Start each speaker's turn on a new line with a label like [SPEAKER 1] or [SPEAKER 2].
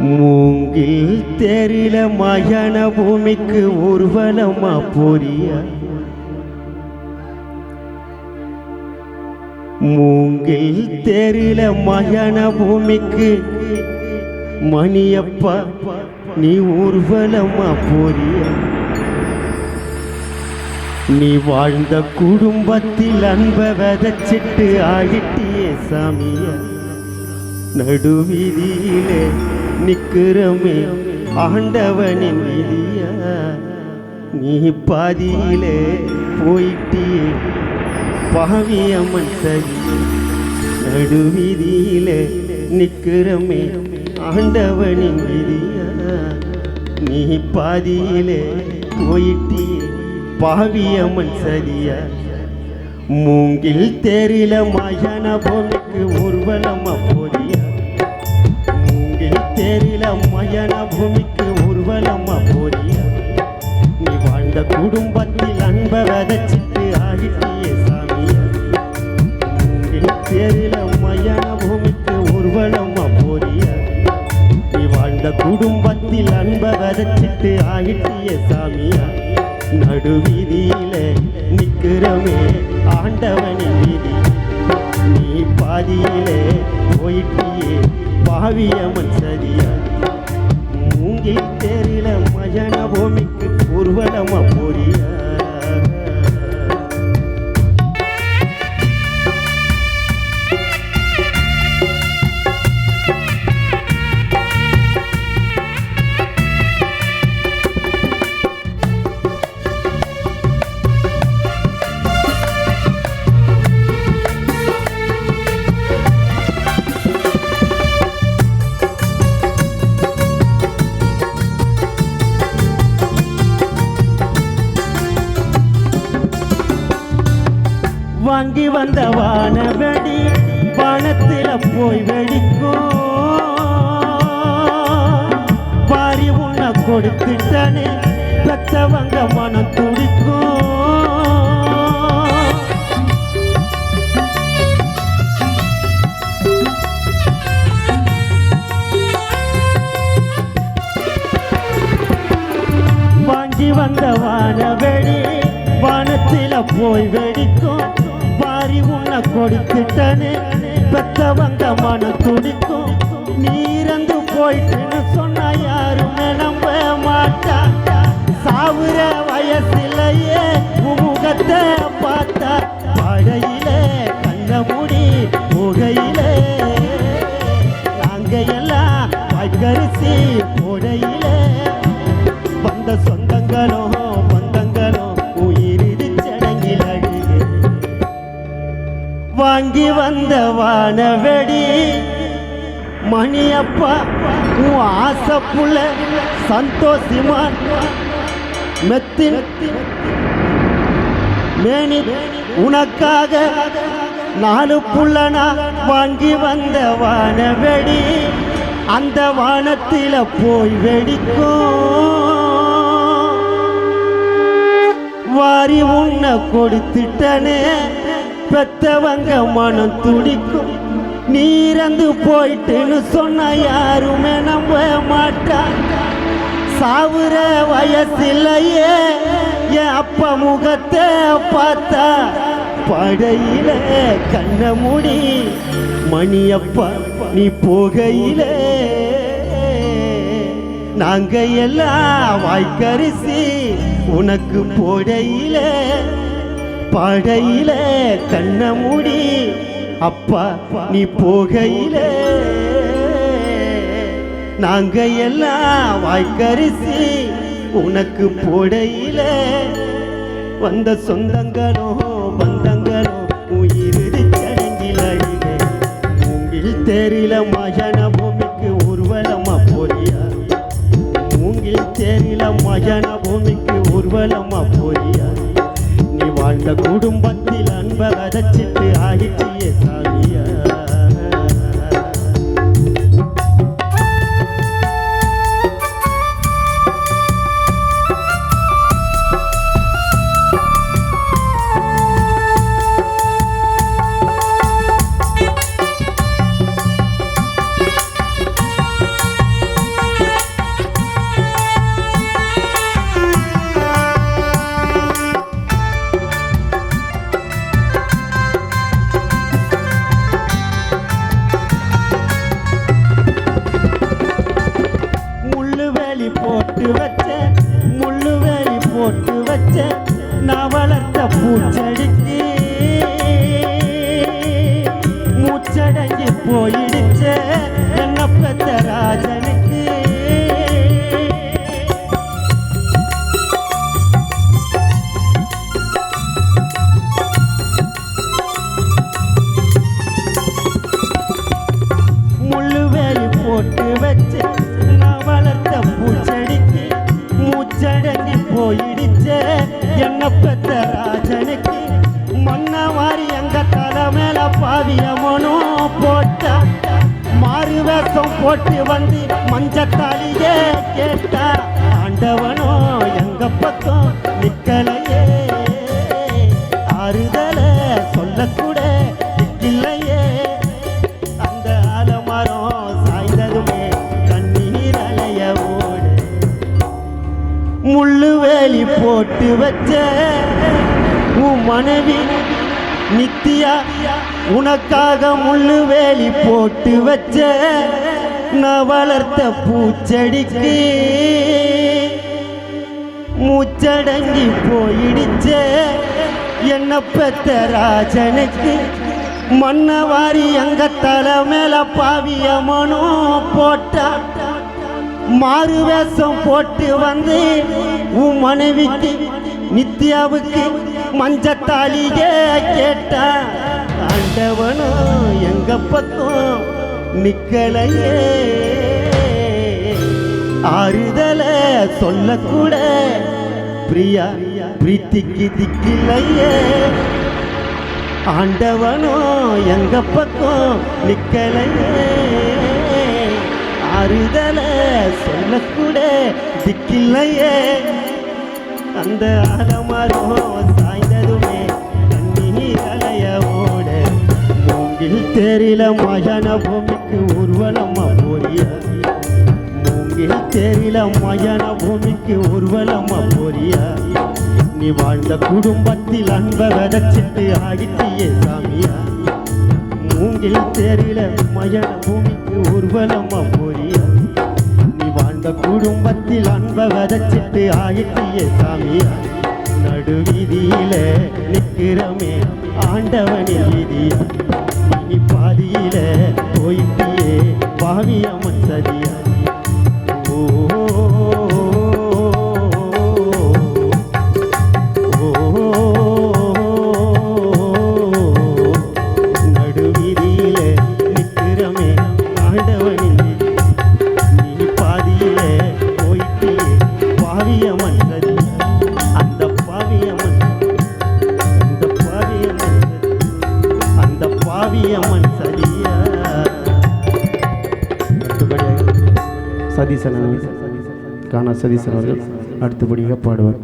[SPEAKER 1] மூங்கில் தேரில மயான பூமிக்கு ஊர்வலமா போறிய மூங்கில் தேரில மயான பூமிக்கு மணியப்பா நீ ஊர்வலமா போறிய நீ வாழ்ந்த குடும்பத்தில் அன்ப விதைச்சிட்டு ஆகிட்டியே சாமிய நடுவீதியிலே நிக்கிறமே ஆண்டவனின் விதிய நீ பாதியிலே போயிட்டியே பாவியம்மன் சரி நடுவீதியிலே நிக்கிறமே ஆண்டவனின் விதிய நீ பாதியிலே போயிட்டியே பாவியம்மன் சரிய மூங்கில் தேரில மயான பூமிக்கு ஊர்வலமா போறிய மூங்கில் தேரில மயான பூமிக்கு ஊர்வலமா போறிய நீ வாழ்ந்த குடும்பத்தில் அன்ப விதைச்சிட்டு ஆகிட்டியே சாமிய மூங்கில் தேரில மயான பூமிக்கு ஊர்வலமா போறிய நீ வாழ்ந்த குடும்பத்தில் அன்ப விதைச்சிட்டு ஆகிட்டியே சாமிய நடுவீதியிலே நிக்கிறமே ஆண்டவனின் வீதி நீ பாதியிலே போயிட்டியே பாவியம்மன் சரியா மூங்கில் தேரில மயான பூமிக்கு ஊர்வலமா போறிய வாங்கி வந்த வானவெடி வானத்தில போய் வெடிக்கும் வாரி உன்னை கொடுத்துட்டனே பெத்தவங்க மனம் துடிக்கும் வாங்கி வந்த வானவெடி வானத்தில போய் வெடிக்கும் வாரி உன்னை கொடுத்துட்டனே பெத்தவங்க மனம் துடிக்கும் நீரந்து போயிட்டுன்னு சொன்னா யாருமே நம்ப மாட்டா சாவுற வயசிலேயே முகத்தை பார்த்தா படையிலே கண்ண மூடி புகையிலே நாங்க எல்லாம் வாய்க்கரிசி போடையிலே வந்த சொந்தங்களும் வாங்கி வந்த வானவெடி மணியப்பா உன் ஆசைப்புள்ள சந்தோஷமா மெத்தின் மேனி உனக்காக 4 புள்ளனா வாங்கி வந்த வானவெடி அந்த வானத்தில போய் வெடிக்கும் வாரி உன்னை கொடுத்துட்டனே பெத்தவங்க மனம் துடிக்கும் நீரந்து போயிட்டுன்னு சொன்ன யாருமே நம்ப மாட்டா சாவுற வயசிலேயே என் அப்பா முகத்தை பார்த்தா படையில கண்ண மூடி மணியப்பா நீ போகையிலே நாங்க எல்லாம் வாய்க்கரிசி உனக்கு போடையிலே படையில கண்ண மூடி அப்பா நீ போகையிலே நாங்க எல்லாம் வாய்க்கரிசி உனக்கு போடையிலே வந்த சொந்தங்களும் பந்தங்களும் உயிரிடி சடங்கில் அழிவே மூங்கில் தேரில மயான பூமிக்கு ஊர்வலமா போறியா மூங்கில் தேரில மயான பூமிக்கு ஊர்வலமா போறியா நீ வாழ்ந்த குடும்பத்தில் அன்ப விதைச்சிட்டு ஆகிட்டியே சாமியா போயிடுச்சே என்ன பெத்த ராஜனுக்கு. முள்ளுவேலி போட்டு வச்சு நான் வளர்த்த பூச்செடிக்கு மூச்சடங்கி போயிடுச்சே என்ன பெத்த ராஜனுக்கு. மன்னவாரி எங்க தலை மேல பாவியமனும் போட்ட மாறு வேஷம் போட்டு வந்து மஞ்சத்தாலியே கேட்ட ஆண்டவனோ எங்க பக்கம் நிக்கலையே ஆறுதல சொல்லக்கூட நிக்கலையே. அந்த ஆலமரம் சாய்ந்ததுமே கண்ணீர் அலைய ஓடு. முள்ளுவேலி போட்டு வச்ச உன் மனைவி நித்தியா உனக்காக முள்ளுவேலி போட்டு வச்ச நான் வளர்த்த பூச்செடிக்கு மூச்சடங்கி போயிடுச்சே என்ன பெத்த ராஜனுக்கு. மன்னவாரி எங்க தலை மேல பாவியமனும் போட்டா மாறு வேஷம் போட்டு வந்து உன் மனைவிக்கு நித்யாவுக்கு மஞ்சத்தாலியே கேட்டா ஆண்டவனும் எங்க பக்கம் நிக்கலையே ஆறுதல சொல்லக்கூட பிரியா பிரீத்திக்கு திக்கிலையே. ஆண்டவனும் எங்க பக்கம் நிக்கலையே ஆறுதல சொல்லக்கூட திக்கிலையே. அந்த ஆலமரம் சாய்ந்ததுமே கண்ணீர் அலைய ஓட. மூங்கில் தேரில மயான பூமிக்கு ஊர்வலமா போறியா. மூங்கில் தேரில மயான பூமிக்கு ஊர்வலமா போறியா. நீ வாழ்ந்த குடும்பத்தில் அன்பை விதைச்சிட்டு ஆகிட்டியே சாமியா. மூங்கில் தேரில மயான பூமிக்கு ஊர்வலமா போறியா. நீ வாழ்ந்த குடும்பத்தில் அன்பை விதைச்சிட்டு ஆகிட்டியே சாமியா. நடுவீதியில நிற்கிறமே ஆண்டவனின் வீதியா. நீ பாதியில போயிட்டியே பாவியம்மன் சதியா. நடுவீதியில நிற்கிறமே ஆண்டவனின் நீ பாதியில போயிட்டியே பாவியம்மன் சதி. அந்த பாவியம்மன் அந்த பாவியம்மன் சதியா. சதீசன் காணா சதீசன் அவர்கள் அடுத்தபடியாக பாடுவார்.